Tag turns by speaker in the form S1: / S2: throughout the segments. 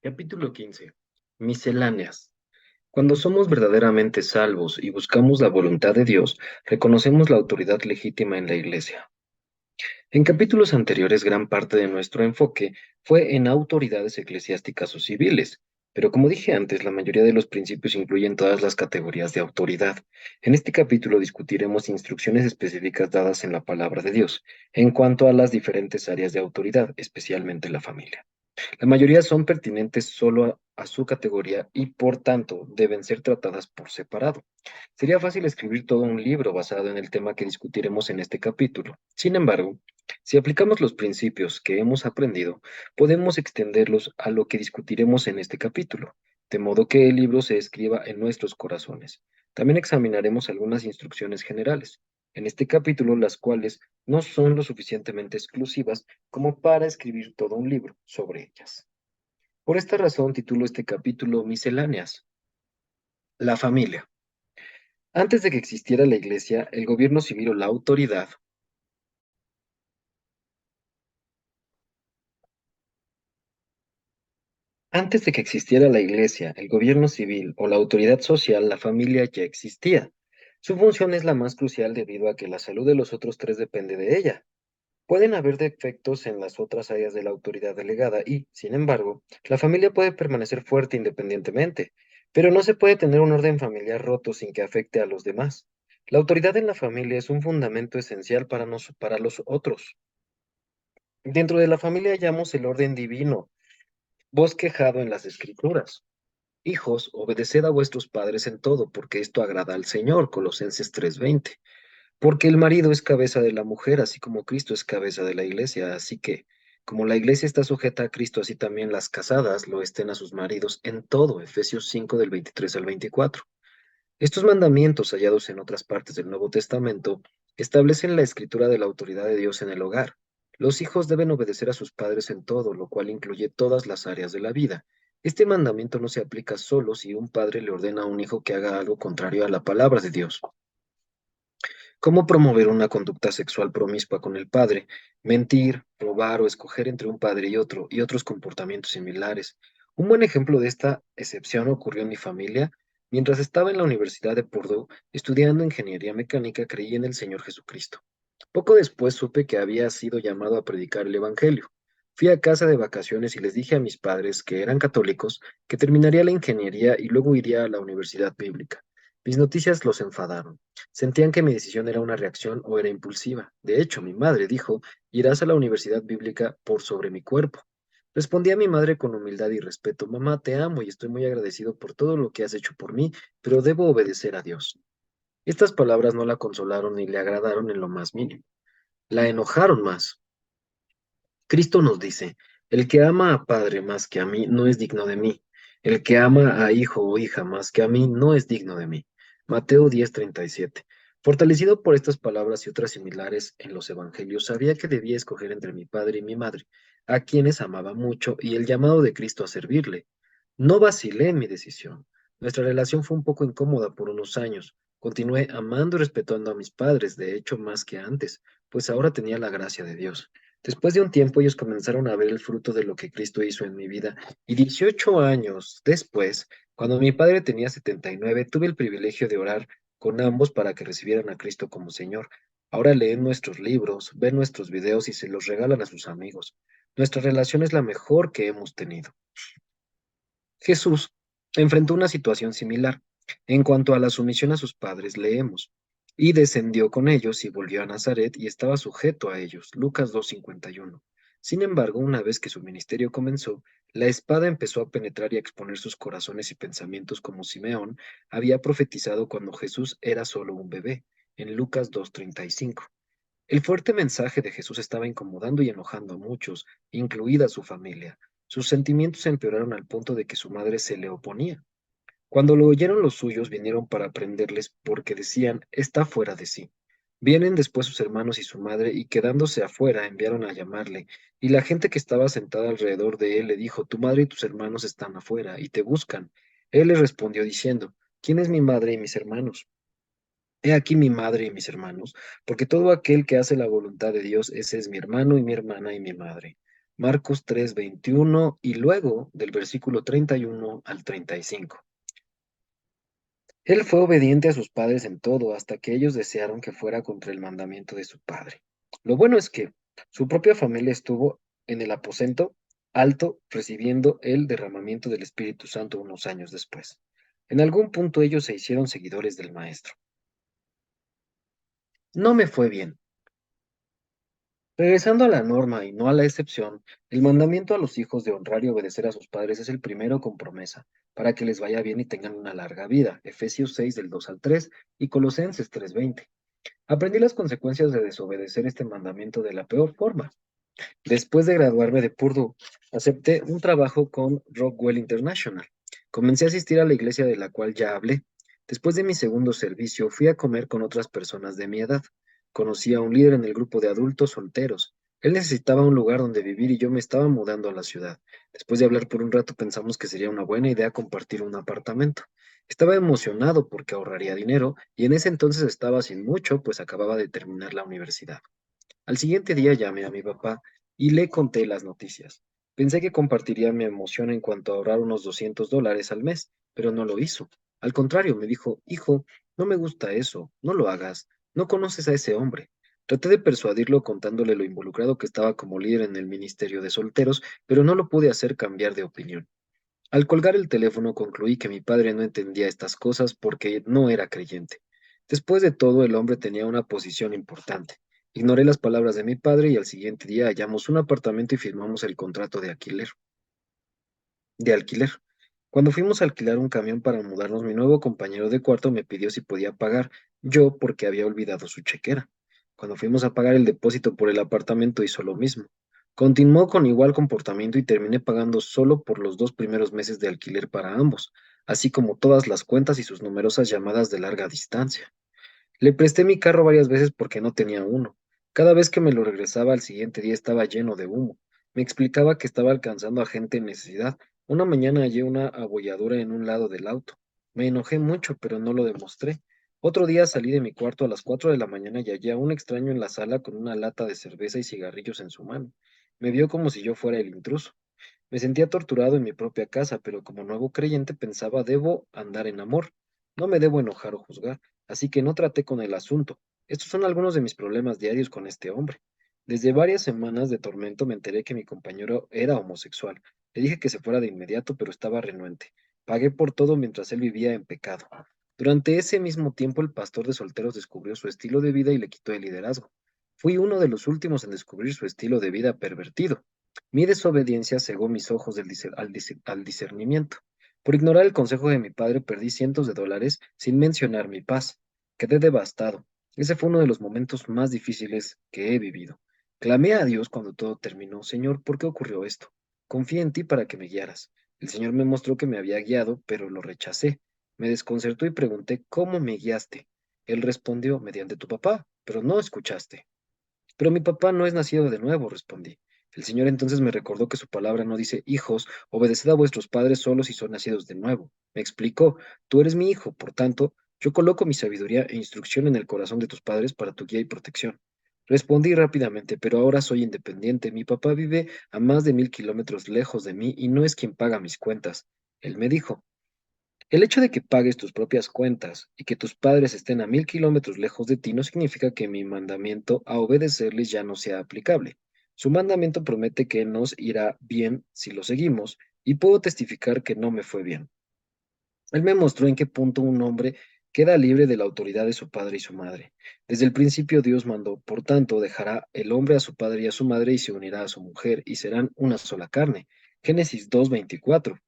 S1: Capítulo 15. Misceláneas. Cuando somos verdaderamente salvos y buscamos la voluntad de Dios, reconocemos la autoridad legítima en la Iglesia. En capítulos anteriores, gran parte de nuestro enfoque fue en autoridades eclesiásticas o civiles, pero como dije antes, la mayoría de los principios incluyen todas las categorías de autoridad. En este capítulo discutiremos instrucciones específicas dadas en la palabra de Dios en cuanto a las diferentes áreas de autoridad, especialmente la familia. La mayoría son pertinentes solo a su categoría y por tanto deben ser tratadas por separado. Sería fácil escribir todo un libro basado en el tema que discutiremos en este capítulo. Sin embargo, si aplicamos los principios que hemos aprendido, podemos extenderlos a lo que discutiremos en este capítulo, de modo que el libro se escriba en nuestros corazones. También examinaremos algunas instrucciones generales, en este capítulo las cuales no son lo suficientemente exclusivas como para escribir todo un libro sobre ellas. Por esta razón titulo este capítulo Misceláneas, la familia. Antes de que existiera la iglesia, el gobierno civil o la autoridad, antes de que existiera la iglesia, el gobierno civil o la autoridad social, la familia ya existía. Su función es la más crucial debido a que la salud de los otros tres depende de ella. Pueden haber defectos en las otras áreas de la autoridad delegada y, sin embargo, la familia puede permanecer fuerte independientemente, pero no se puede tener un orden familiar roto sin que afecte a los demás. La autoridad en la familia es un fundamento esencial para los otros. Dentro de la familia hallamos el orden divino, bosquejado en las Escrituras. Hijos, obedeced a vuestros padres en todo, porque esto agrada al Señor. Colosenses 3:20. Porque el marido es cabeza de la mujer, así como Cristo es cabeza de la iglesia. Así que, como la iglesia está sujeta a Cristo, así también las casadas lo estén a sus maridos en todo. Efesios 5 del 23 al 24. Estos mandamientos, hallados en otras partes del Nuevo Testamento, establecen la escritura de la autoridad de Dios en el hogar. Los hijos deben obedecer a sus padres en todo, lo cual incluye todas las áreas de la vida. Este mandamiento no se aplica solo si un padre le ordena a un hijo que haga algo contrario a la palabra de Dios. ¿Cómo promover una conducta sexual promiscua con el padre? Mentir, robar o escoger entre un padre y otros comportamientos similares. Un buen ejemplo de esta excepción ocurrió en mi familia. Mientras estaba en la Universidad de Purdue estudiando ingeniería mecánica, creí en el Señor Jesucristo. Poco después supe que había sido llamado a predicar el Evangelio. Fui a casa de vacaciones y les dije a mis padres, que eran católicos, que terminaría la ingeniería y luego iría a la universidad bíblica. Mis noticias los enfadaron. Sentían que mi decisión era una reacción o era impulsiva. De hecho, mi madre dijo, irás a la universidad bíblica por sobre mi cuerpo. Respondí a mi madre con humildad y respeto, mamá, te amo y estoy muy agradecido por todo lo que has hecho por mí, pero debo obedecer a Dios. Estas palabras no la consolaron ni le agradaron en lo más mínimo. La enojaron más. Cristo nos dice, el que ama a padre más que a mí no es digno de mí. El que ama a hijo o hija más que a mí no es digno de mí. Mateo 10:37. Fortalecido por estas palabras y otras similares en los evangelios, sabía que debía escoger entre mi padre y mi madre, a quienes amaba mucho, y el llamado de Cristo a servirle. No vacilé en mi decisión. Nuestra relación fue un poco incómoda por unos años. Continué amando y respetando a mis padres, de hecho más que antes, pues ahora tenía la gracia de Dios. Después de un tiempo ellos comenzaron a ver el fruto de lo que Cristo hizo en mi vida y 18 años después, cuando mi padre tenía 79, tuve el privilegio de orar con ambos para que recibieran a Cristo como Señor. Ahora leen nuestros libros, ven nuestros videos y se los regalan a sus amigos. Nuestra relación es la mejor que hemos tenido. Jesús enfrentó una situación similar. En cuanto a la sumisión a sus padres, leemos, y descendió con ellos y volvió a Nazaret y estaba sujeto a ellos. Lucas 2:51. Sin embargo, una vez que su ministerio comenzó, la espada empezó a penetrar y a exponer sus corazones y pensamientos como Simeón había profetizado cuando Jesús era solo un bebé, en Lucas 2:35. El fuerte mensaje de Jesús estaba incomodando y enojando a muchos, incluida su familia. Sus sentimientos empeoraron al punto de que su madre se le oponía. Cuando lo oyeron los suyos, vinieron para prenderles porque decían, está fuera de sí. Vienen después sus hermanos y su madre, y quedándose afuera, enviaron a llamarle. Y la gente que estaba sentada alrededor de él le dijo, tu madre y tus hermanos están afuera, y te buscan. Él les respondió diciendo, ¿quién es mi madre y mis hermanos? He aquí mi madre y mis hermanos, porque todo aquel que hace la voluntad de Dios, ese es mi hermano y mi hermana y mi madre. Marcos 3:21 y luego del versículo 31 al 35. Él fue obediente a sus padres en todo hasta que ellos desearon que fuera contra el mandamiento de su padre. Lo bueno es que su propia familia estuvo en el aposento alto recibiendo el derramamiento del Espíritu Santo unos años después. En algún punto ellos se hicieron seguidores del Maestro. No me fue bien. Regresando a la norma y no a la excepción, el mandamiento a los hijos de honrar y obedecer a sus padres es el primero con promesa, para que les vaya bien y tengan una larga vida. Efesios 6 del 2 al 3 y Colosenses 3:20. Aprendí las consecuencias de desobedecer este mandamiento de la peor forma. Después de graduarme de Purdue, acepté un trabajo con Rockwell International. Comencé a asistir a la iglesia de la cual ya hablé. Después de mi segundo servicio, fui a comer con otras personas de mi edad. Conocí a un líder en el grupo de adultos solteros. Él necesitaba un lugar donde vivir y yo me estaba mudando a la ciudad. Después de hablar por un rato, pensamos que sería una buena idea compartir un apartamento. Estaba emocionado porque ahorraría dinero y en ese entonces estaba sin mucho, pues acababa de terminar la universidad. Al siguiente día llamé a mi papá y le conté las noticias. Pensé que compartiría mi emoción en cuanto a ahorrar unos $200 al mes, pero no lo hizo. Al contrario, me dijo, hijo, no me gusta eso, no lo hagas, no conoces a ese hombre. Traté de persuadirlo contándole lo involucrado que estaba como líder en el ministerio de solteros, pero no lo pude hacer cambiar de opinión. Al colgar el teléfono concluí que mi padre no entendía estas cosas porque no era creyente. Después de todo, el hombre tenía una posición importante. Ignoré las palabras de mi padre y al siguiente día hallamos un apartamento y firmamos el contrato de alquiler. Cuando fuimos a alquilar un camión para mudarnos, mi nuevo compañero de cuarto me pidió si podía pagar yo porque había olvidado su chequera. Cuando fuimos a pagar el depósito por el apartamento hizo lo mismo. Continuó con igual comportamiento y terminé pagando solo por los 2 primeros meses de alquiler para ambos, así como todas las cuentas y sus numerosas llamadas de larga distancia. Le presté mi carro varias veces porque no tenía uno. Cada vez que me lo regresaba al siguiente día estaba lleno de humo. Me explicaba que estaba alcanzando a gente en necesidad. Una mañana hallé una abolladura en un lado del auto. Me enojé mucho, pero no lo demostré. Otro día salí de mi cuarto a las 4 de la mañana y hallé a un extraño en la sala con una lata de cerveza y cigarrillos en su mano. Me vio como si yo fuera el intruso. Me sentía torturado en mi propia casa, pero como nuevo creyente pensaba, debo andar en amor. No me debo enojar o juzgar, así que no traté con el asunto. Estos son algunos de mis problemas diarios con este hombre. Desde varias semanas de tormento me enteré que mi compañero era homosexual. Le dije que se fuera de inmediato, pero estaba renuente. Pagué por todo mientras él vivía en pecado. Durante ese mismo tiempo, el pastor de solteros descubrió su estilo de vida y le quitó el liderazgo. Fui uno de los últimos en descubrir su estilo de vida pervertido. Mi desobediencia cegó mis ojos al discernimiento. Por ignorar el consejo de mi padre perdí cientos de dólares sin mencionar mi paz. Quedé devastado. Ese fue uno de los momentos más difíciles que he vivido. Clamé a Dios cuando todo terminó. Señor, ¿por qué ocurrió esto? Confié en ti para que me guiaras. El Señor me mostró que me había guiado, pero lo rechacé. Me desconcertó y pregunté, ¿cómo me guiaste? Él respondió, mediante tu papá, pero no escuchaste. Pero mi papá no es nacido de nuevo, respondí. El Señor entonces me recordó que su palabra no dice, hijos, obedeced a vuestros padres solo si son nacidos de nuevo. Me explicó, tú eres mi hijo, por tanto, yo coloco mi sabiduría e instrucción en el corazón de tus padres para tu guía y protección. Respondí rápidamente, pero ahora soy independiente. Mi papá vive a más de 1000 kilómetros lejos de mí y no es quien paga mis cuentas. Él me dijo, el hecho de que pagues tus propias cuentas y que tus padres estén a 1000 kilómetros lejos de ti no significa que mi mandamiento a obedecerles ya no sea aplicable. Su mandamiento promete que nos irá bien si lo seguimos y puedo testificar que no me fue bien. Él me mostró en qué punto un hombre queda libre de la autoridad de su padre y su madre. Desde el principio Dios mandó, por tanto, dejará el hombre a su padre y a su madre y se unirá a su mujer y serán una sola carne. Génesis 2:24.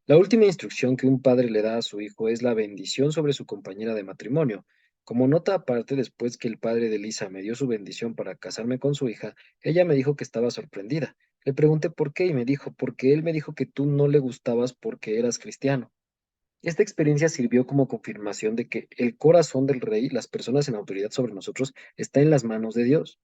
S1: La última instrucción que un padre le da a su hijo es la bendición sobre su compañera de matrimonio. Como nota aparte, después que el padre de Lisa me dio su bendición para casarme con su hija, ella me dijo que estaba sorprendida. Le pregunté por qué y me dijo, porque él me dijo que tú no le gustabas porque eras cristiano. Esta experiencia sirvió como confirmación de que el corazón del rey, las personas en autoridad sobre nosotros, está en las manos de Dios.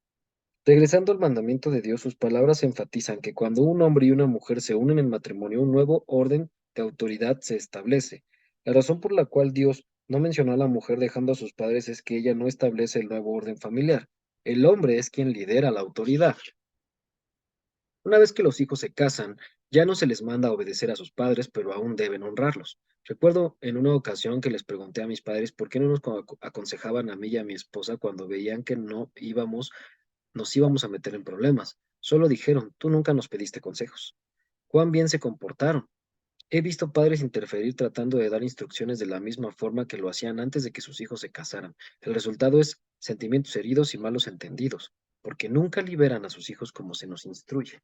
S1: Regresando al mandamiento de Dios, sus palabras enfatizan que cuando un hombre y una mujer se unen en matrimonio, un nuevo orden de autoridad se establece. La razón por la cual Dios no mencionó a la mujer dejando a sus padres es que ella no establece el nuevo orden familiar. El hombre es quien lidera la autoridad. Una vez que los hijos se casan, ya no se les manda a obedecer a sus padres, pero aún deben honrarlos. Recuerdo en una ocasión que les pregunté a mis padres por qué no nos aconsejaban a mí y a mi esposa cuando veían que nos íbamos a meter en problemas. Solo dijeron, tú nunca nos pediste consejos. Cuán bien se comportaron. He visto padres interferir tratando de dar instrucciones de la misma forma que lo hacían antes de que sus hijos se casaran. El resultado es sentimientos heridos y malos entendidos, porque nunca liberan a sus hijos como se nos instruye.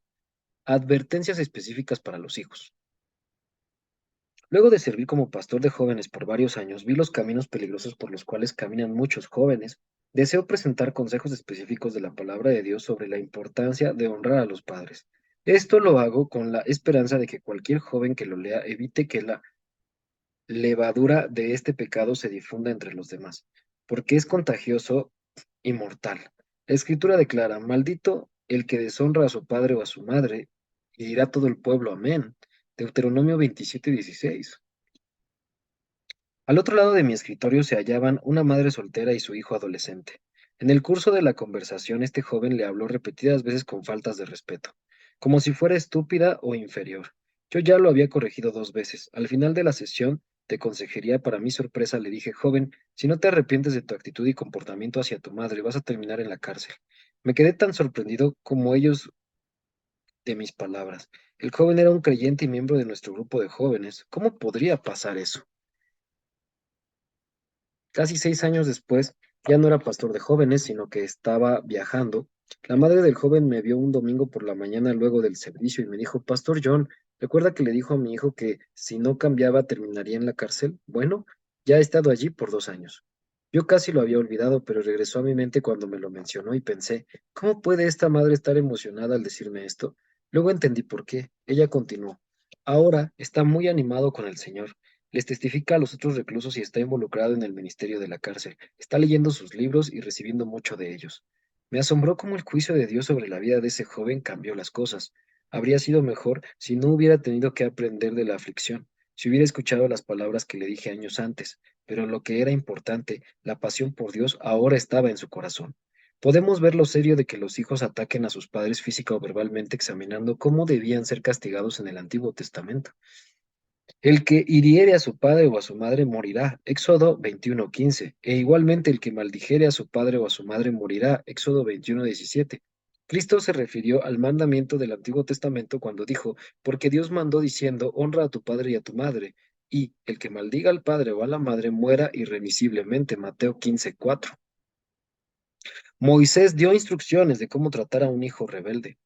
S1: Advertencias específicas para los hijos. Luego de servir como pastor de jóvenes por varios años, vi los caminos peligrosos por los cuales caminan muchos jóvenes. Deseo presentar consejos específicos de la palabra de Dios sobre la importancia de honrar a los padres. Esto lo hago con la esperanza de que cualquier joven que lo lea evite que la levadura de este pecado se difunda entre los demás, porque es contagioso y mortal. La Escritura declara, maldito el que deshonra a su padre o a su madre, y dirá todo el pueblo, amén. Deuteronomio 27:16. Al otro lado de mi escritorio se hallaban una madre soltera y su hijo adolescente. En el curso de la conversación, este joven le habló repetidas veces con faltas de respeto, como si fuera estúpida o inferior. Yo ya lo había corregido 2 veces. Al final de la sesión de consejería, para mi sorpresa, le dije, joven, si no te arrepientes de tu actitud y comportamiento hacia tu madre, vas a terminar en la cárcel. Me quedé tan sorprendido como ellos de mis palabras. El joven era un creyente y miembro de nuestro grupo de jóvenes. ¿Cómo podría pasar eso? Casi 6 años después, ya no era pastor de jóvenes, sino que estaba viajando. La madre del joven me vio un domingo por la mañana luego del servicio y me dijo, Pastor John, ¿recuerda que le dijo a mi hijo que si no cambiaba terminaría en la cárcel? Bueno, ya he estado allí por 2 años. Yo casi lo había olvidado, pero regresó a mi mente cuando me lo mencionó y pensé, ¿cómo puede esta madre estar emocionada al decirme esto? Luego entendí por qué. Ella continuó. Ahora está muy animado con el Señor. Les testifica a los otros reclusos y está involucrado en el ministerio de la cárcel. Está leyendo sus libros y recibiendo mucho de ellos. Me asombró cómo el juicio de Dios sobre la vida de ese joven cambió las cosas. Habría sido mejor si no hubiera tenido que aprender de la aflicción, si hubiera escuchado las palabras que le dije años antes, pero lo que era importante, la pasión por Dios, ahora estaba en su corazón. Podemos ver lo serio de que los hijos ataquen a sus padres física o verbalmente examinando cómo debían ser castigados en el Antiguo Testamento. El que hiriere a su padre o a su madre morirá. Éxodo 21:15. E igualmente el que maldijere a su padre o a su madre morirá. Éxodo 21:17. Cristo se refirió al mandamiento del Antiguo Testamento cuando dijo, porque Dios mandó diciendo, honra a tu padre y a tu madre, y el que maldiga al padre o a la madre muera irremisiblemente. Mateo 15:4. Moisés dio instrucciones de cómo tratar a un hijo rebelde.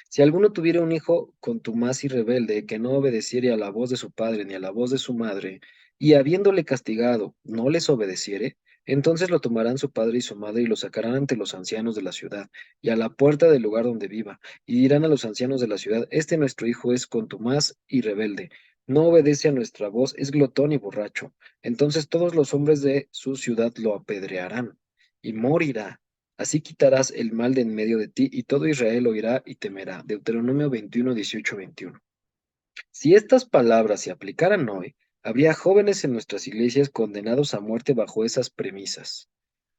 S1: Si alguno tuviera un hijo contumaz y rebelde, que no obedeciere a la voz de su padre ni a la voz de su madre, y habiéndole castigado, no les obedeciere, entonces lo tomarán su padre y su madre y lo sacarán ante los ancianos de la ciudad y a la puerta del lugar donde viva, y dirán a los ancianos de la ciudad, este nuestro hijo es contumaz y rebelde, no obedece a nuestra voz, es glotón y borracho. Entonces todos los hombres de su ciudad lo apedrearán y morirá. Así quitarás el mal de en medio de ti, y todo Israel oirá y temerá. Deuteronomio 21:18-21. Si estas palabras se aplicaran hoy, habría jóvenes en nuestras iglesias condenados a muerte bajo esas premisas.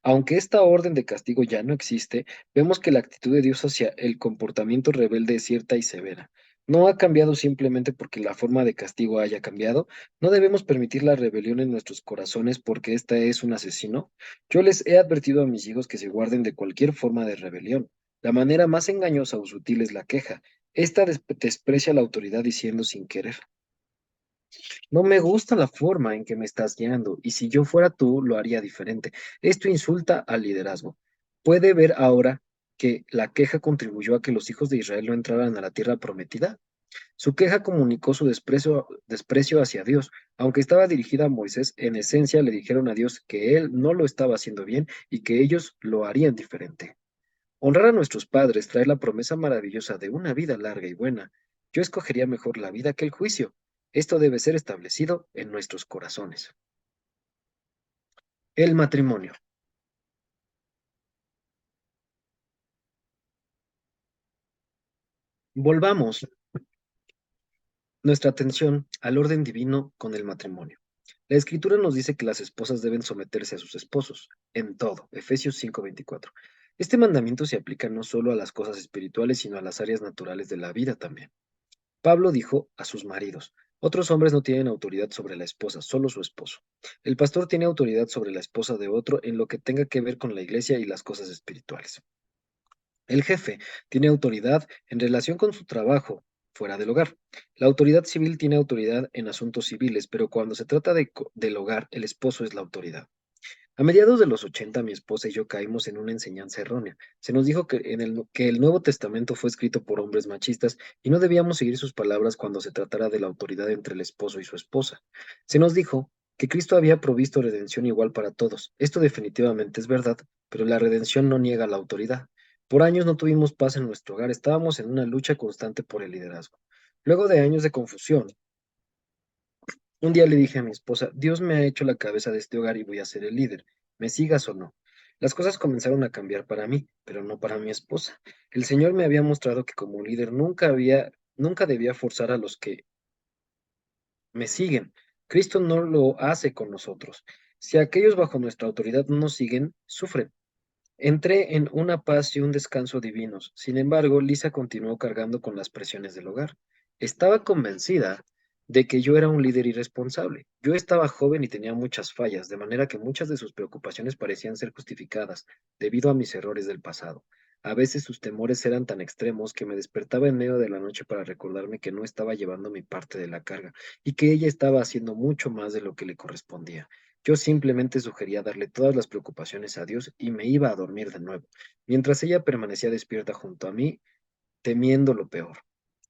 S1: Aunque esta orden de castigo ya no existe, vemos que la actitud de Dios hacia el comportamiento rebelde es cierta y severa. No ha cambiado simplemente porque la forma de castigo haya cambiado. No debemos permitir la rebelión en nuestros corazones porque ésta es un asesino. Yo les he advertido a mis hijos que se guarden de cualquier forma de rebelión. La manera más engañosa o sutil es la queja. Esta desprecia la autoridad diciendo sin querer. No me gusta la forma en que me estás guiando, y si yo fuera tú, lo haría diferente. Esto insulta al liderazgo. ¿Puede ver ahora que la queja contribuyó a que los hijos de Israel no entraran a la tierra prometida? Su queja comunicó su desprecio hacia Dios. Aunque estaba dirigida a Moisés, en esencia le dijeron a Dios que él no lo estaba haciendo bien y que ellos lo harían diferente. Honrar a nuestros padres trae la promesa maravillosa de una vida larga y buena. Yo escogería mejor la vida que el juicio. Esto debe ser establecido en nuestros corazones. El matrimonio. Volvamos nuestra atención al orden divino con el matrimonio. La Escritura nos dice que las esposas deben someterse a sus esposos en todo, Efesios 5:24. Este mandamiento se aplica no solo a las cosas espirituales, sino a las áreas naturales de la vida también. Pablo dijo a sus maridos: otros hombres no tienen autoridad sobre la esposa, solo su esposo. El pastor tiene autoridad sobre la esposa de otro en lo que tenga que ver con la iglesia y las cosas espirituales. El jefe tiene autoridad en relación con su trabajo fuera del hogar. La autoridad civil tiene autoridad en asuntos civiles, pero cuando se trata del hogar, el esposo es la autoridad. A mediados de los 80, mi esposa y yo caímos en una enseñanza errónea. Se nos dijo que el Nuevo Testamento fue escrito por hombres machistas y no debíamos seguir sus palabras cuando se tratara de la autoridad entre el esposo y su esposa. Se nos dijo que Cristo había provisto redención igual para todos. Esto definitivamente es verdad, pero la redención no niega la autoridad. Por años no tuvimos paz en nuestro hogar, estábamos en una lucha constante por el liderazgo. Luego de años de confusión, un día le dije a mi esposa: Dios me ha hecho la cabeza de este hogar y voy a ser el líder, me sigas o no. Las cosas comenzaron a cambiar para mí, pero no para mi esposa. El Señor me había mostrado que como líder nunca debía forzar a los que me siguen. Cristo no lo hace con nosotros. Si aquellos bajo nuestra autoridad no nos siguen, sufren. Entré en una paz y un descanso divinos. Sin embargo, Lisa continuó cargando con las presiones del hogar. Estaba convencida de que yo era un líder irresponsable. Yo estaba joven y tenía muchas fallas, de manera que muchas de sus preocupaciones parecían ser justificadas debido a mis errores del pasado. A veces sus temores eran tan extremos que me despertaba en medio de la noche para recordarme que no estaba llevando mi parte de la carga y que ella estaba haciendo mucho más de lo que le correspondía. Yo simplemente sugería darle todas las preocupaciones a Dios y me iba a dormir de nuevo, mientras ella permanecía despierta junto a mí, temiendo lo peor.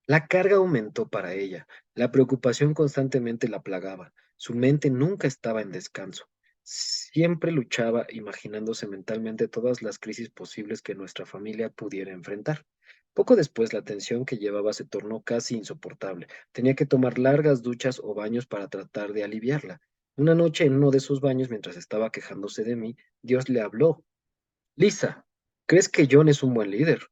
S1: La carga aumentó para ella, la preocupación constantemente la plagaba, su mente nunca estaba en descanso. Siempre luchaba imaginándose mentalmente todas las crisis posibles que nuestra familia pudiera enfrentar. Poco después, la tensión que llevaba se tornó casi insoportable. Tenía que tomar largas duchas o baños para tratar de aliviarla. Una noche, en uno de esos baños, mientras estaba quejándose de mí, Dios le habló: Lisa, ¿crees que John es un buen líder?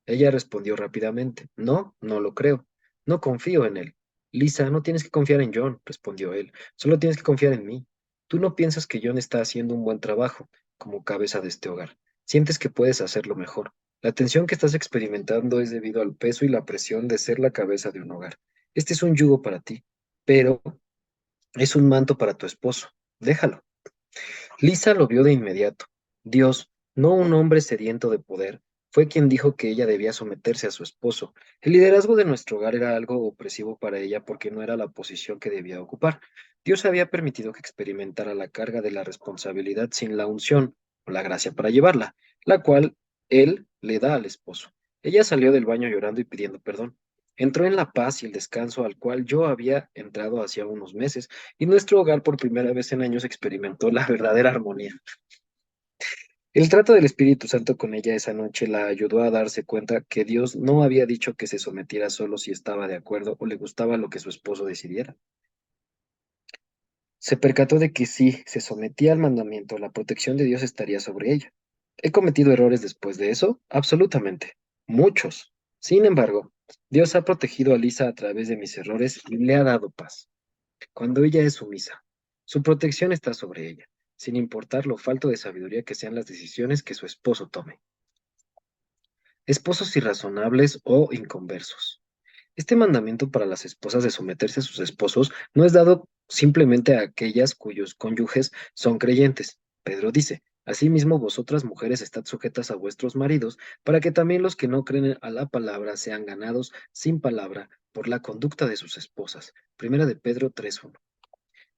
S1: Ella respondió rápidamente: no, no lo creo. No confío en él. Lisa, no tienes que confiar en John, respondió él. Solo tienes que confiar en mí. Tú no piensas que John está haciendo un buen trabajo como cabeza de este hogar. Sientes que puedes hacerlo mejor. La tensión que estás experimentando es debido al peso y la presión de ser la cabeza de un hogar. Este es un yugo para ti, pero es un manto para tu esposo. Déjalo. Lisa lo vio de inmediato. Dios, no un hombre sediento de poder, fue quien dijo que ella debía someterse a su esposo. El liderazgo de nuestro hogar era algo opresivo para ella porque no era la posición que debía ocupar. Dios había permitido que experimentara la carga de la responsabilidad sin la unción o la gracia para llevarla, la cual Él le da al esposo. Ella salió del baño llorando y pidiendo perdón. Entró en la paz y el descanso al cual yo había entrado hacía unos meses, y nuestro hogar por primera vez en años experimentó la verdadera armonía. El trato del Espíritu Santo con ella esa noche la ayudó a darse cuenta que Dios no había dicho que se sometiera solo si estaba de acuerdo o le gustaba lo que su esposo decidiera. Se percató de que si se sometía al mandamiento, la protección de Dios estaría sobre ella. ¿He cometido errores después de eso? Absolutamente. Muchos. Sin embargo, Dios ha protegido a Lisa a través de mis errores y le ha dado paz. Cuando ella es sumisa, su protección está sobre ella, sin importar lo falto de sabiduría que sean las decisiones que su esposo tome. Esposos irrazonables o inconversos. Este mandamiento para las esposas de someterse a sus esposos no es dado simplemente a aquellas cuyos cónyuges son creyentes. Pedro dice: asimismo vosotras mujeres estad sujetas a vuestros maridos, para que también los que no creen a la palabra sean ganados sin palabra por la conducta de sus esposas. Primera de Pedro 3:1.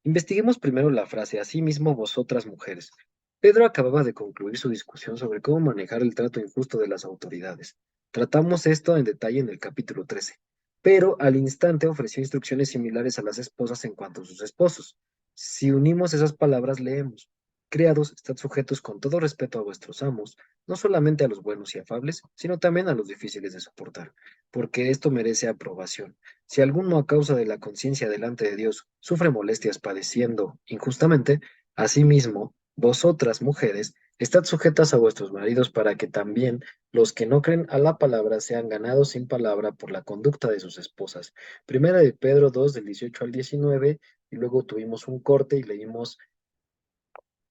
S1: Investiguemos primero la frase: asimismo vosotras mujeres. Pedro acababa de concluir su discusión sobre cómo manejar el trato injusto de las autoridades. Tratamos esto en detalle en el capítulo 13, pero al instante ofreció instrucciones similares a las esposas en cuanto a sus esposos. Si unimos esas palabras, leemos: criados, estad sujetos con todo respeto a vuestros amos, no solamente a los buenos y afables, sino también a los difíciles de soportar, porque esto merece aprobación. Si alguno a causa de la conciencia delante de Dios sufre molestias padeciendo injustamente, asimismo, vosotras, mujeres, estad sujetas a vuestros maridos, para que también los que no creen a la palabra sean ganados sin palabra por la conducta de sus esposas. Primera de Pedro 2, del 18 al 19, y luego tuvimos un corte y leímos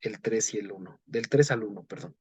S1: el 3 y el 1, del 3 al 1, perdón.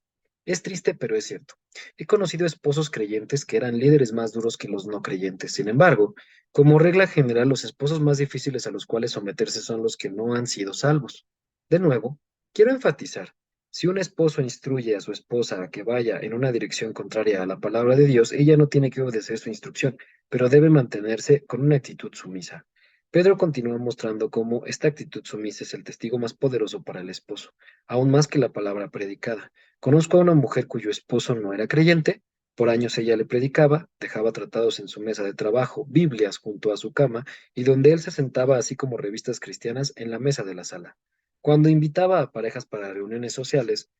S1: Es triste, pero es cierto. He conocido esposos creyentes que eran líderes más duros que los no creyentes. Sin embargo, como regla general, los esposos más difíciles a los cuales someterse son los que no han sido salvos. De nuevo, quiero enfatizar, si un esposo instruye a su esposa a que vaya en una dirección contraria a la palabra de Dios, ella no tiene que obedecer su instrucción, pero debe mantenerse con una actitud sumisa. Pedro continúa mostrando cómo esta actitud sumisa es el testigo más poderoso para el esposo, aún más que la palabra predicada. Conozco a una mujer cuyo esposo no era creyente, por años ella le predicaba, dejaba tratados en su mesa de trabajo, Biblias junto a su cama, y donde él se sentaba así como revistas cristianas en la mesa de la sala. Cuando invitaba a parejas para reuniones sociales,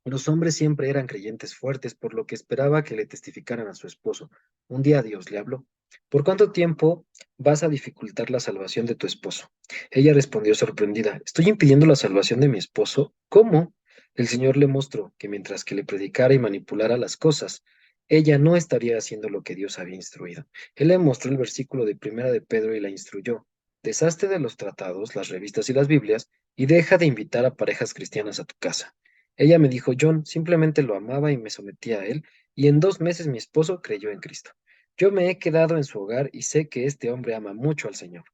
S1: los hombres siempre eran creyentes fuertes, por lo que esperaba que le testificaran a su esposo. Un día Dios le habló: ¿Por cuánto tiempo vas a dificultar la salvación de tu esposo? Ella respondió sorprendida: ¿Estoy impidiendo la salvación de mi esposo? ¿Cómo? El Señor le mostró que mientras que le predicara y manipulara las cosas, ella no estaría haciendo lo que Dios había instruido. Él le mostró el versículo de Primera de Pedro y la instruyó: Deshazte de los tratados, las revistas y las Biblias, y deja de invitar a parejas cristianas a tu casa. Ella me dijo: John, simplemente lo amaba y me sometía a él, y en 2 meses mi esposo creyó en Cristo. Yo me he quedado en su hogar y sé que este hombre ama mucho al Señor.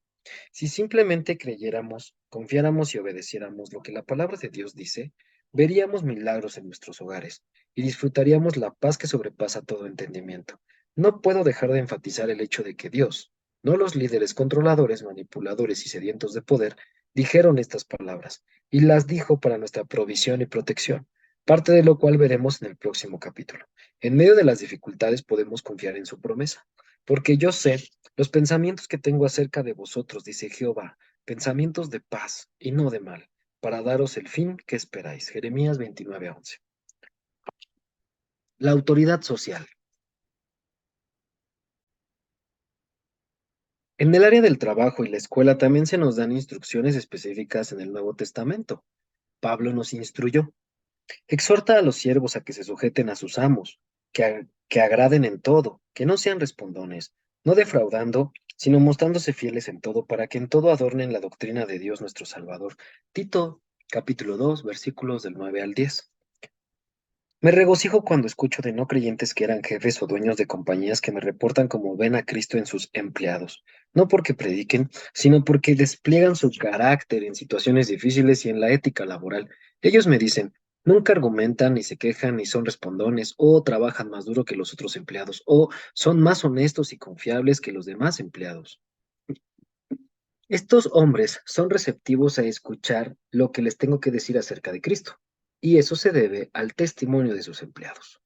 S1: Si simplemente creyéramos, confiáramos y obedeciéramos lo que la palabra de Dios dice, veríamos milagros en nuestros hogares y disfrutaríamos la paz que sobrepasa todo entendimiento. No puedo dejar de enfatizar el hecho de que Dios, no los líderes controladores, manipuladores y sedientos de poder, dijeron estas palabras y las dijo para nuestra provisión y protección, parte de lo cual veremos en el próximo capítulo. En medio de las dificultades podemos confiar en su promesa, porque yo sé los pensamientos que tengo acerca de vosotros, dice Jehová, pensamientos de paz y no de mal, para daros el fin que esperáis. Jeremías 29:11. La autoridad social. En el área del trabajo y la escuela también se nos dan instrucciones específicas en el Nuevo Testamento. Pablo nos instruyó: exhorta a los siervos a que se sujeten a sus amos, que agraden en todo, que no sean respondones, no defraudando, sino mostrándose fieles en todo, para que en todo adornen la doctrina de Dios nuestro Salvador. Tito, capítulo 2, versículos del 9 al 10. Me regocijo cuando escucho de no creyentes que eran jefes o dueños de compañías que me reportan cómo ven a Cristo en sus empleados, no porque prediquen, sino porque despliegan su carácter en situaciones difíciles y en la ética laboral. Ellos me dicen: nunca argumentan, ni se quejan, ni son respondones, o trabajan más duro que los otros empleados, o son más honestos y confiables que los demás empleados. Estos hombres son receptivos a escuchar lo que les tengo que decir acerca de Cristo, y eso se debe al testimonio de sus empleados.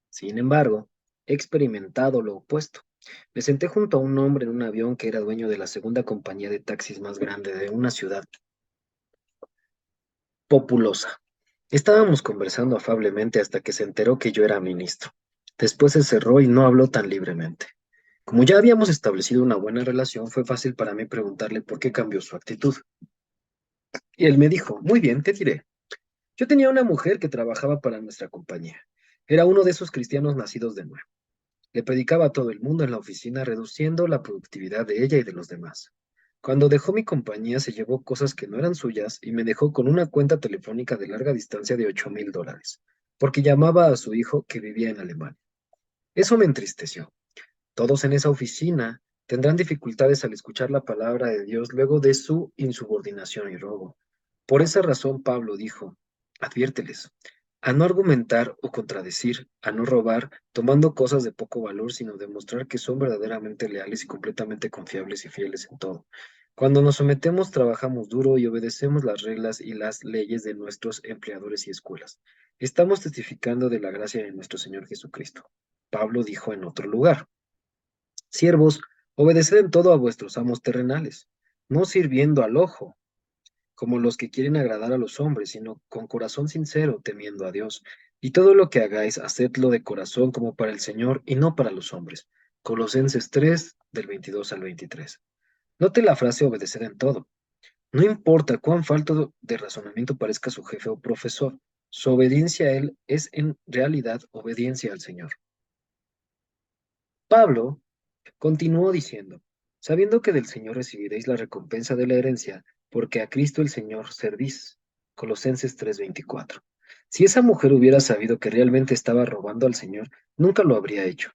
S1: Sin embargo, he experimentado lo opuesto. Me senté junto a un hombre en un avión que era dueño de la segunda compañía de taxis más grande de una ciudad populosa. Estábamos conversando afablemente hasta que se enteró que yo era ministro. Después se cerró y no habló tan libremente. Como ya habíamos establecido una buena relación, fue fácil para mí preguntarle por qué cambió su actitud. Y él me dijo: muy bien, te diré. Yo tenía una mujer que trabajaba para nuestra compañía. Era uno de esos cristianos nacidos de nuevo. Le predicaba a todo el mundo en la oficina, reduciendo la productividad de ella y de los demás. Cuando dejó mi compañía, se llevó cosas que no eran suyas y me dejó con una cuenta telefónica de larga distancia de $8,000, porque llamaba a su hijo que vivía en Alemania. Eso me entristeció. Todos en esa oficina tendrán dificultades al escuchar la palabra de Dios luego de su insubordinación y robo. Por esa razón Pablo dijo: adviérteles a no argumentar o contradecir, a no robar, tomando cosas de poco valor, sino demostrar que son verdaderamente leales y completamente confiables y fieles en todo. Cuando nos sometemos, trabajamos duro y obedecemos las reglas y las leyes de nuestros empleadores y escuelas. Estamos testificando de la gracia de nuestro Señor Jesucristo. Pablo dijo en otro lugar: siervos, obedeced en todo a vuestros amos terrenales, no sirviendo al ojo, como los que quieren agradar a los hombres, sino con corazón sincero, temiendo a Dios. Y todo lo que hagáis, hacedlo de corazón como para el Señor y no para los hombres. Colosenses 3, del 22 al 23. Note la frase obedecer en todo. No importa cuán falto de razonamiento parezca su jefe o profesor, su obediencia a él es en realidad obediencia al Señor. Pablo continuó diciendo: sabiendo que del Señor recibiréis la recompensa de la herencia, porque a Cristo el Señor servís. Colosenses 3:24. Si esa mujer hubiera sabido que realmente estaba robando al Señor, nunca lo habría hecho.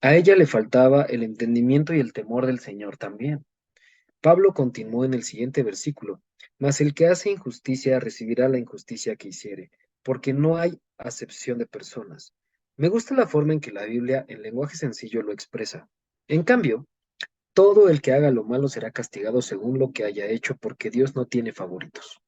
S1: A ella le faltaba el entendimiento y el temor del Señor también. Pablo continuó en el siguiente versículo: mas el que hace injusticia recibirá la injusticia que hiciere, porque no hay acepción de personas. Me gusta la forma en que la Biblia, en lenguaje sencillo, lo expresa. En cambio, todo el que haga lo malo será castigado según lo que haya hecho, porque Dios no tiene favoritos.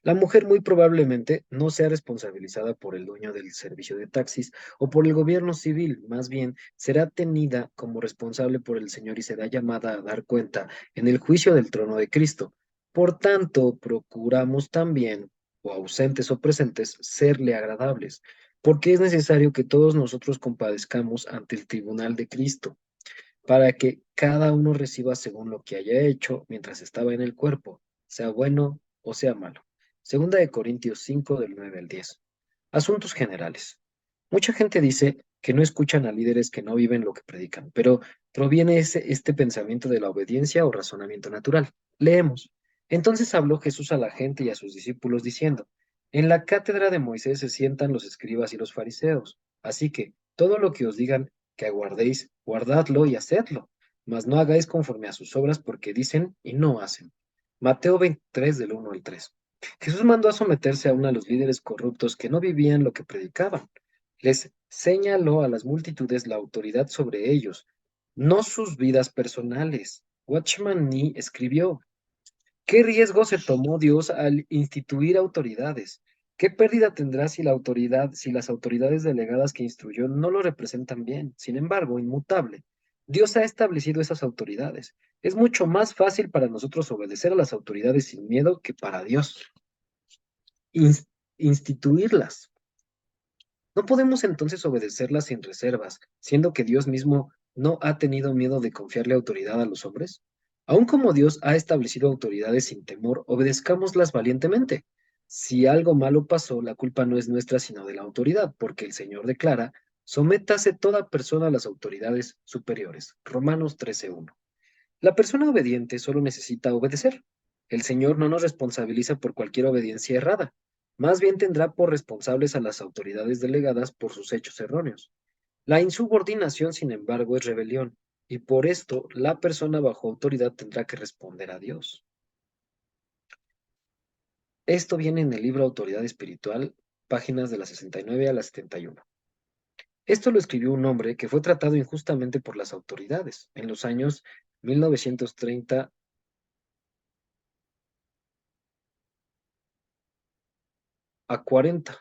S1: La mujer muy probablemente no sea responsabilizada por el dueño del servicio de taxis o por el gobierno civil, más bien será tenida como responsable por el Señor y será llamada a dar cuenta en el juicio del trono de Cristo. Por tanto, procuramos también, o ausentes o presentes, serle agradables, porque es necesario que todos nosotros compadezcamos ante el tribunal de Cristo, para que cada uno reciba según lo que haya hecho mientras estaba en el cuerpo, sea bueno o sea malo. Segunda de Corintios 5 del 9 al 10. Asuntos generales. Mucha gente dice que no escuchan a líderes que no viven lo que predican, pero proviene este pensamiento de la obediencia o razonamiento natural. Leemos. Entonces habló Jesús a la gente y a sus discípulos diciendo: en la cátedra de Moisés se sientan los escribas y los fariseos, así que todo lo que os digan que aguardéis, guardadlo y hacedlo, mas no hagáis conforme a sus obras, porque dicen y no hacen. Mateo 23 del 1 al 3. Jesús mandó a someterse aún a los líderes corruptos que no vivían lo que predicaban. Les señaló a las multitudes la autoridad sobre ellos, no sus vidas personales. Watchman Nee escribió: ¿qué riesgo se tomó Dios al instituir autoridades? ¿Qué pérdida tendrá si las autoridades delegadas que instruyó no lo representan bien? Sin embargo, inmutable, Dios ha establecido esas autoridades. Es mucho más fácil para nosotros obedecer a las autoridades sin miedo que para Dios instituirlas. No podemos entonces obedecerlas sin reservas, siendo que Dios mismo no ha tenido miedo de confiarle autoridad a los hombres. Aun como Dios ha establecido autoridades sin temor, obedezcámoslas valientemente. Si algo malo pasó, la culpa no es nuestra, sino de la autoridad, porque el Señor declara: sométase toda persona a las autoridades superiores. Romanos 13:1. La persona obediente solo necesita obedecer. El Señor no nos responsabiliza por cualquier obediencia errada. Más bien tendrá por responsables a las autoridades delegadas por sus hechos erróneos. La insubordinación, sin embargo, es rebelión, y por esto la persona bajo autoridad tendrá que responder a Dios. Esto viene en el libro Autoridad Espiritual, páginas de la 69 a la 71. Esto lo escribió un hombre que fue tratado injustamente por las autoridades en los años 1930 a 40.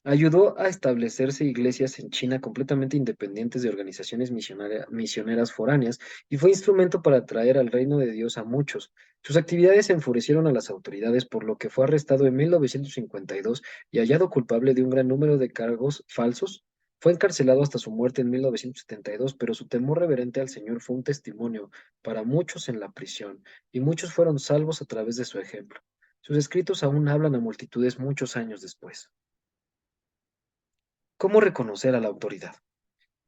S1: Ayudó a establecerse iglesias en China completamente independientes de organizaciones misioneras foráneas y fue instrumento para atraer al reino de Dios a muchos. Sus actividades enfurecieron a las autoridades, por lo que fue arrestado en 1952 y hallado culpable de un gran número de cargos falsos. Fue encarcelado hasta su muerte en 1972, pero su temor reverente al Señor fue un testimonio para muchos en la prisión, y muchos fueron salvos a través de su ejemplo. Sus escritos aún hablan a multitudes muchos años después. ¿Cómo reconocer a la autoridad?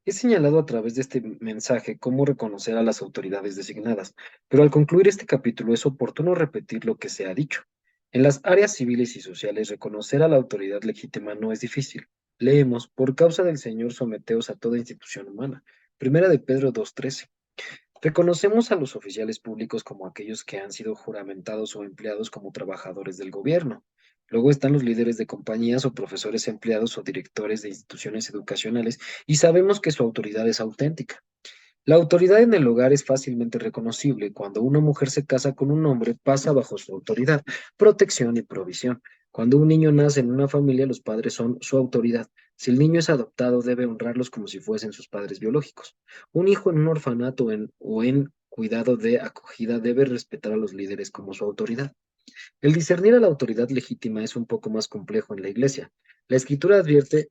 S1: He señalado a través de este mensaje cómo reconocer a las autoridades designadas, pero al concluir este capítulo es oportuno repetir lo que se ha dicho. En las áreas civiles y sociales, reconocer a la autoridad legítima no es difícil. Leemos: por causa del Señor someteos a toda institución humana. Primera de Pedro 2:13. Reconocemos a los oficiales públicos como aquellos que han sido juramentados o empleados como trabajadores del gobierno. Luego están los líderes de compañías o profesores empleados o directores de instituciones educacionales, y sabemos que su autoridad es auténtica. La autoridad en el hogar es fácilmente reconocible. Cuando una mujer se casa con un hombre, pasa bajo su autoridad, protección y provisión. Cuando un niño nace en una familia, los padres son su autoridad. Si el niño es adoptado, debe honrarlos como si fuesen sus padres biológicos. Un hijo en un orfanato o en cuidado de acogida debe respetar a los líderes como su autoridad. El discernir a la autoridad legítima es un poco más complejo en la iglesia. La escritura advierte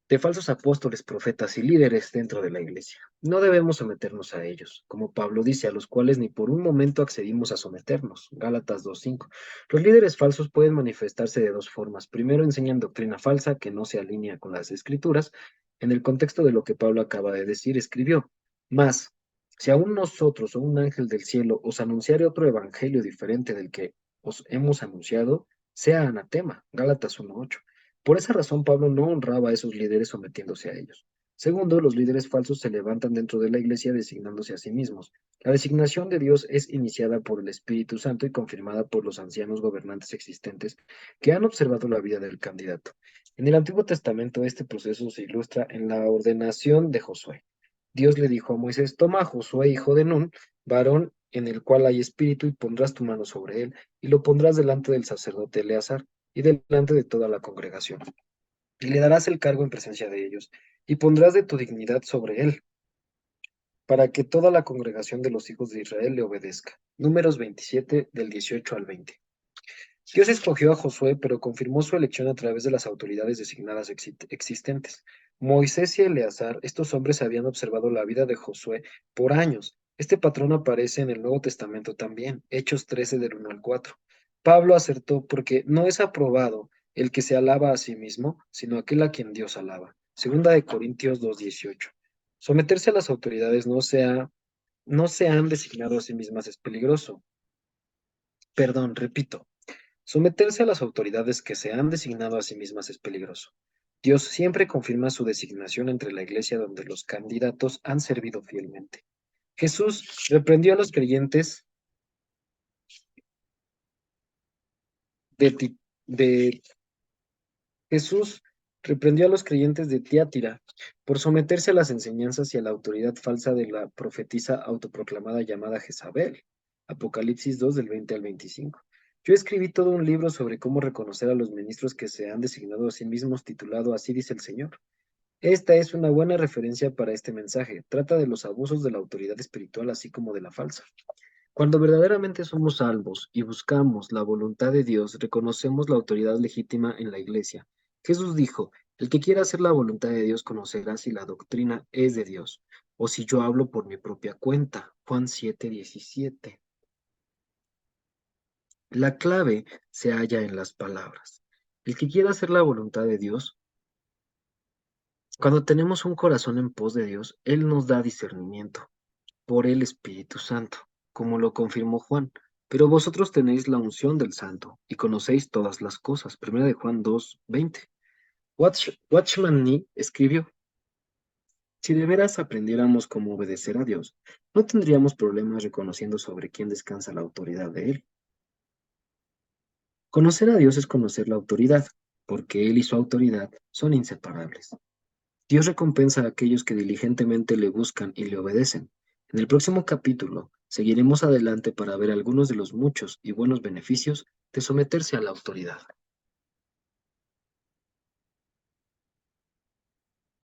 S1: de falsos apóstoles, profetas y líderes dentro de la iglesia. No debemos someternos a ellos, como Pablo dice, a los cuales ni por un momento accedimos a someternos. Gálatas 2:5. Los líderes falsos pueden manifestarse de dos formas. Primero, enseñan doctrina falsa que no se alinea con las escrituras. En el contexto de lo que Pablo acaba de decir, escribió: más Si aún nosotros o un ángel del cielo os anunciare otro evangelio diferente del que os hemos anunciado, sea anatema. Gálatas 1:8. Por esa razón Pablo no honraba a esos líderes sometiéndose a ellos. Segundo, los líderes falsos se levantan dentro de la iglesia designándose a sí mismos. La designación de Dios es iniciada por el Espíritu Santo y confirmada por los ancianos gobernantes existentes que han observado la vida del candidato. En el Antiguo Testamento este proceso se ilustra en la ordenación de Josué. Dios le dijo a Moisés: toma a Josué, hijo de Nun, varón en el cual hay espíritu, y pondrás tu mano sobre él, y lo pondrás delante del sacerdote Eleazar y delante de toda la congregación. Y le darás el cargo en presencia de ellos, y pondrás de tu dignidad sobre él, para que toda la congregación de los hijos de Israel le obedezca. Números 27, del 18 al 20. Dios escogió a Josué, pero confirmó su elección a través de las autoridades designadas existentes. Moisés y Eleazar, estos hombres habían observado la vida de Josué por años. Este patrón aparece en el Nuevo Testamento también, Hechos 13 del 1 al 4. Pablo acertó porque no es aprobado el que se alaba a sí mismo, sino aquel a quien Dios alaba. Segunda de Corintios 2:18. Someterse a las autoridades no se han designado a sí mismas es peligroso. Perdón, repito. Someterse a las autoridades que se han designado a sí mismas es peligroso. Dios siempre confirma su designación entre la iglesia donde los candidatos han servido fielmente. Jesús reprendió a los creyentes de, Ti- de Jesús reprendió a los creyentes de Tiátira por someterse a las enseñanzas y a la autoridad falsa de la profetisa autoproclamada llamada Jezabel. Apocalipsis 2 del 20 al 25. Yo escribí todo un libro sobre cómo reconocer a los ministros que se han designado a sí mismos, titulado Así dice el Señor. Esta es una buena referencia para este mensaje. Trata de los abusos de la autoridad espiritual así como de la falsa. Cuando verdaderamente somos salvos y buscamos la voluntad de Dios, reconocemos la autoridad legítima en la iglesia. Jesús dijo: el que quiera hacer la voluntad de Dios conocerá si la doctrina es de Dios, o si yo hablo por mi propia cuenta. Juan 7:17. La clave se halla en las palabras. El que quiera hacer la voluntad de Dios, cuando tenemos un corazón en pos de Dios, Él nos da discernimiento por el Espíritu Santo, como lo confirmó Juan. Pero vosotros tenéis la unción del Santo y conocéis todas las cosas. Primera de Juan 2:20. Watchman Nee escribió: si de veras aprendiéramos cómo obedecer a Dios, no tendríamos problemas reconociendo sobre quién descansa la autoridad de Él. Conocer a Dios es conocer la autoridad, porque Él y su autoridad son inseparables. Dios recompensa a aquellos que diligentemente le buscan y le obedecen. En el próximo capítulo seguiremos adelante para ver algunos de los muchos y buenos beneficios de someterse a la autoridad.